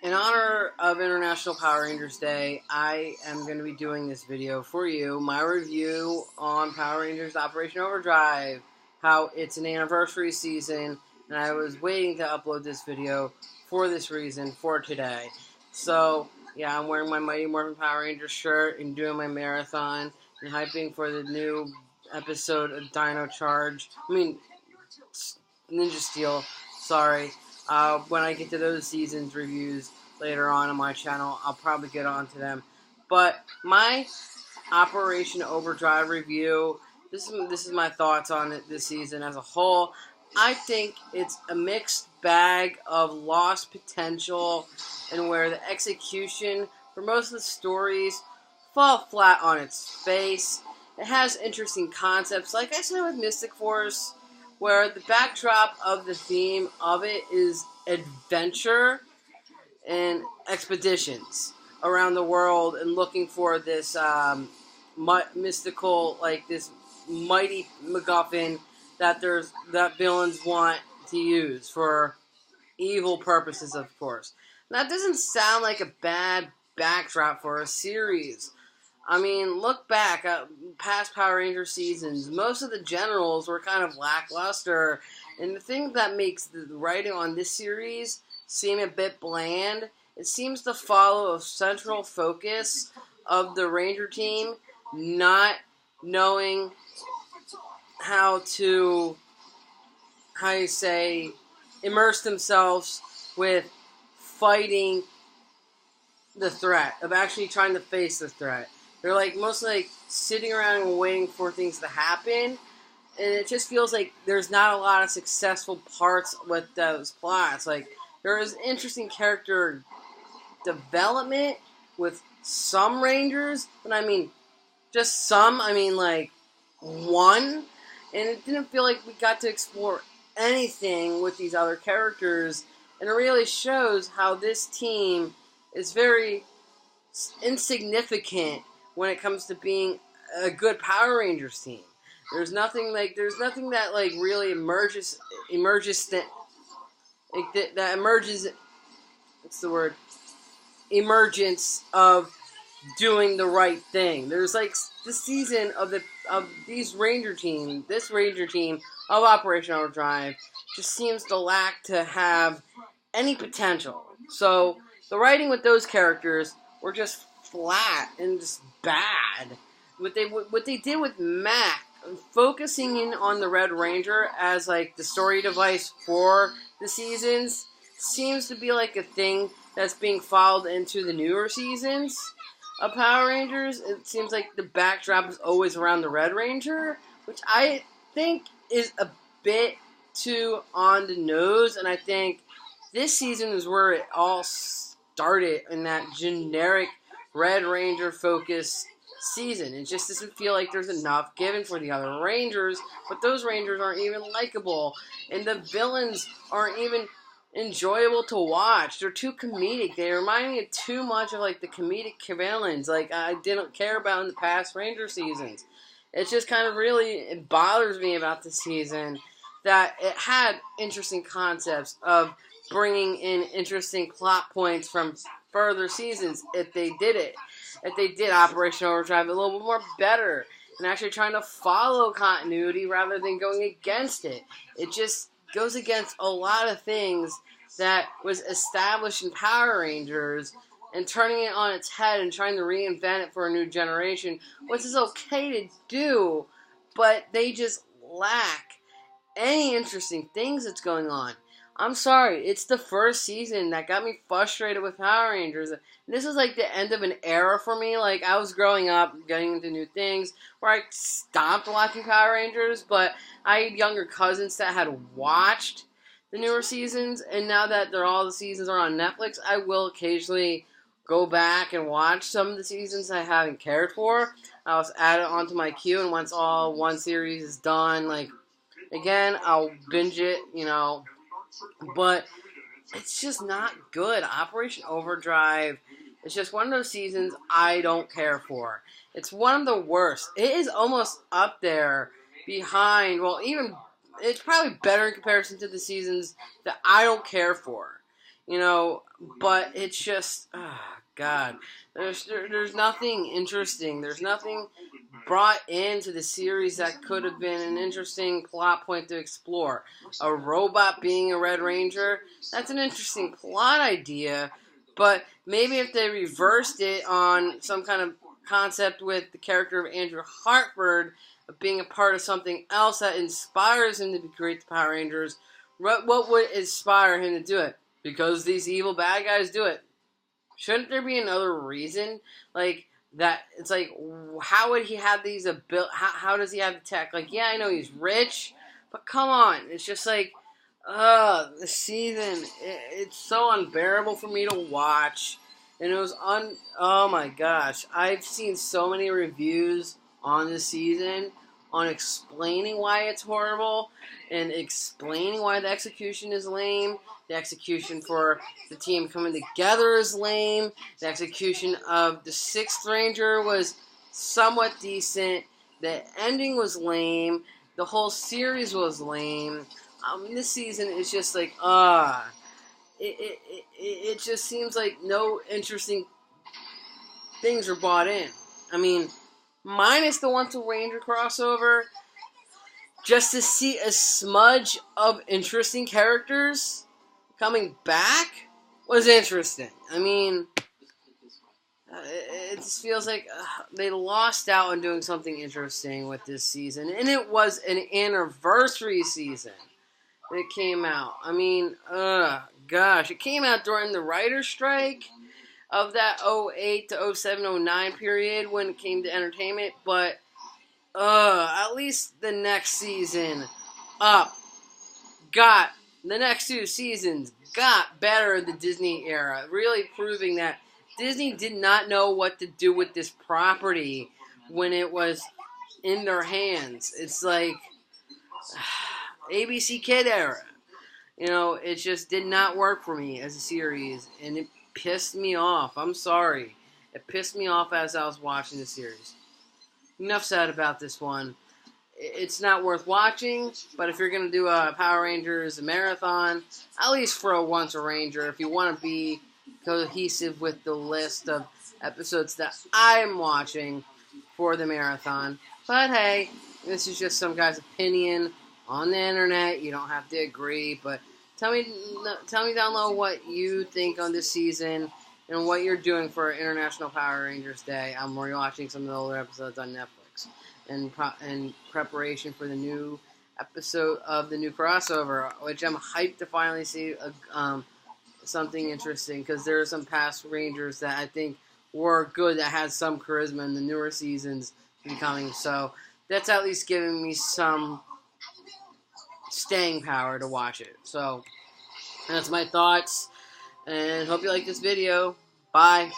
In honor of International Power Rangers Day, I am going to be doing this video for you, my review on Power Rangers Operation Overdrive, how it's an anniversary season, and I was waiting to upload this video for this reason, for today. So, yeah, I'm wearing my Mighty Morphin Power Rangers shirt and doing my marathon and hyping for the new episode of Ninja Steel, sorry. When I get to those seasons reviews later on my channel, I'll probably get onto them. But my Operation Overdrive review, this is my thoughts on it this season as a whole. I think it's a mixed bag of lost potential and where the execution for most of the stories fall flat on its face. It has interesting concepts, like I said with Mystic Force, where the backdrop of the theme of it is adventure and expeditions around the world and looking for this mystical, like this mighty MacGuffin that villains want to use for evil purposes, of course. That doesn't sound like a bad backdrop for a series. I mean, look back at past Power Ranger seasons. Most of the generals were kind of lackluster. And the thing that makes the writing on this series seem a bit bland, it seems to follow a central focus of the Ranger team not knowing how to, immerse themselves with fighting the threat, of actually trying to face the threat. They're mostly sitting around and waiting for things to happen, and it just feels like there's not a lot of successful parts with those plots. There is interesting character development with some Rangers, but I mean, just some. I mean, one, and it didn't feel like we got to explore anything with these other characters, and it really shows how this team is very insignificant when it comes to being a good Power Rangers team. There's nothing that really emerges what's the word? Emergence of doing the right thing. There's this season of this Ranger team of Operation Overdrive just seems to lack to have any potential. So the writing with those characters were just flat and just bad. What they did with Mac, focusing in on the Red Ranger as the story device for the seasons, seems to be a thing that's being followed into the newer seasons of Power Rangers. It seems like the backdrop is always around the Red Ranger, which I think is a bit too on the nose, and I think this season is where it all started, in that generic Red Ranger focused season. It just doesn't feel like there's enough given for the other Rangers, but those Rangers aren't even likable, and the villains aren't even enjoyable to watch. They're too comedic. They remind me of too much of the comedic villains I didn't care about in the past Ranger seasons. It just kind of it bothers me about this season that it had interesting concepts of bringing in interesting plot points from further seasons if they did Operation Overdrive a little bit more better and actually trying to follow continuity rather than going against it. It just goes against a lot of things that was established in Power Rangers and turning it on its head and trying to reinvent it for a new generation, which is okay to do, but they just lack any interesting things that's going on. I'm sorry, it's the first season that got me frustrated with Power Rangers. This was the end of an era for me. I was growing up, getting into new things, where I stopped watching Power Rangers, but I had younger cousins that had watched the newer seasons, and now that all the seasons are on Netflix, I will occasionally go back and watch some of the seasons I haven't cared for. I'll add it onto my queue, and once all one series is done, again, I'll binge it, but it's just not good. Operation Overdrive is just one of those seasons I don't care for. It's one of the worst. It is almost up there behind, it's probably better in comparison to the seasons that I don't care for. but it's just, God, there's nothing interesting. There's nothing brought into the series that could have been an interesting plot point to explore. A robot being a Red Ranger, that's an interesting plot idea, but maybe if they reversed it on some kind of concept with the character of Andrew Hartford of being a part of something else that inspires him to create the Power Rangers, what would inspire him to do it? Because these evil bad guys do it. Shouldn't there be another reason? Like, that, it's like, how would he have these how does he have the tech? Like, yeah, I know he's rich, but come on. It's just like, the season, it's so unbearable for me to watch. And it was oh my gosh. I've seen so many reviews on this season on explaining why it's horrible and explaining why the execution is lame. The execution for the team coming together is lame. The execution of the Sixth Ranger was somewhat decent. The ending was lame. The whole series was lame. This season is just like, it just seems like no interesting things are brought in. I mean, minus the Once a Ranger crossover, just to see a smudge of interesting characters coming back was interesting. I mean, it just feels like they lost out on doing something interesting with this season. And it was an anniversary season that came out. I mean, gosh. It came out during the writer's strike of that 08 to 07, 09 period when it came to entertainment. But, at least the next season the next two seasons got better in the Disney era, really proving that Disney did not know what to do with this property when it was in their hands. It's like ABC Kid era. You know, it just did not work for me as a series, and it pissed me off. I'm sorry. It pissed me off as I was watching the series. Enough said about this one. It's not worth watching, but if you're going to do a Power Rangers marathon, at least for a Once a Ranger, if you want to be cohesive with the list of episodes that I'm watching for the marathon. But hey, this is just some guy's opinion on the internet. You don't have to agree, but tell me down below what you think on this season and what you're doing for International Power Rangers Day. I'm rewatching some of the older episodes on Netflix in preparation for the new episode of the new crossover, which I'm hyped to finally see something interesting, because there are some past Rangers that I think were good, that had some charisma in the newer seasons becoming. So that's at least giving me some staying power to watch it. So that's my thoughts, and hope you like this video. Bye.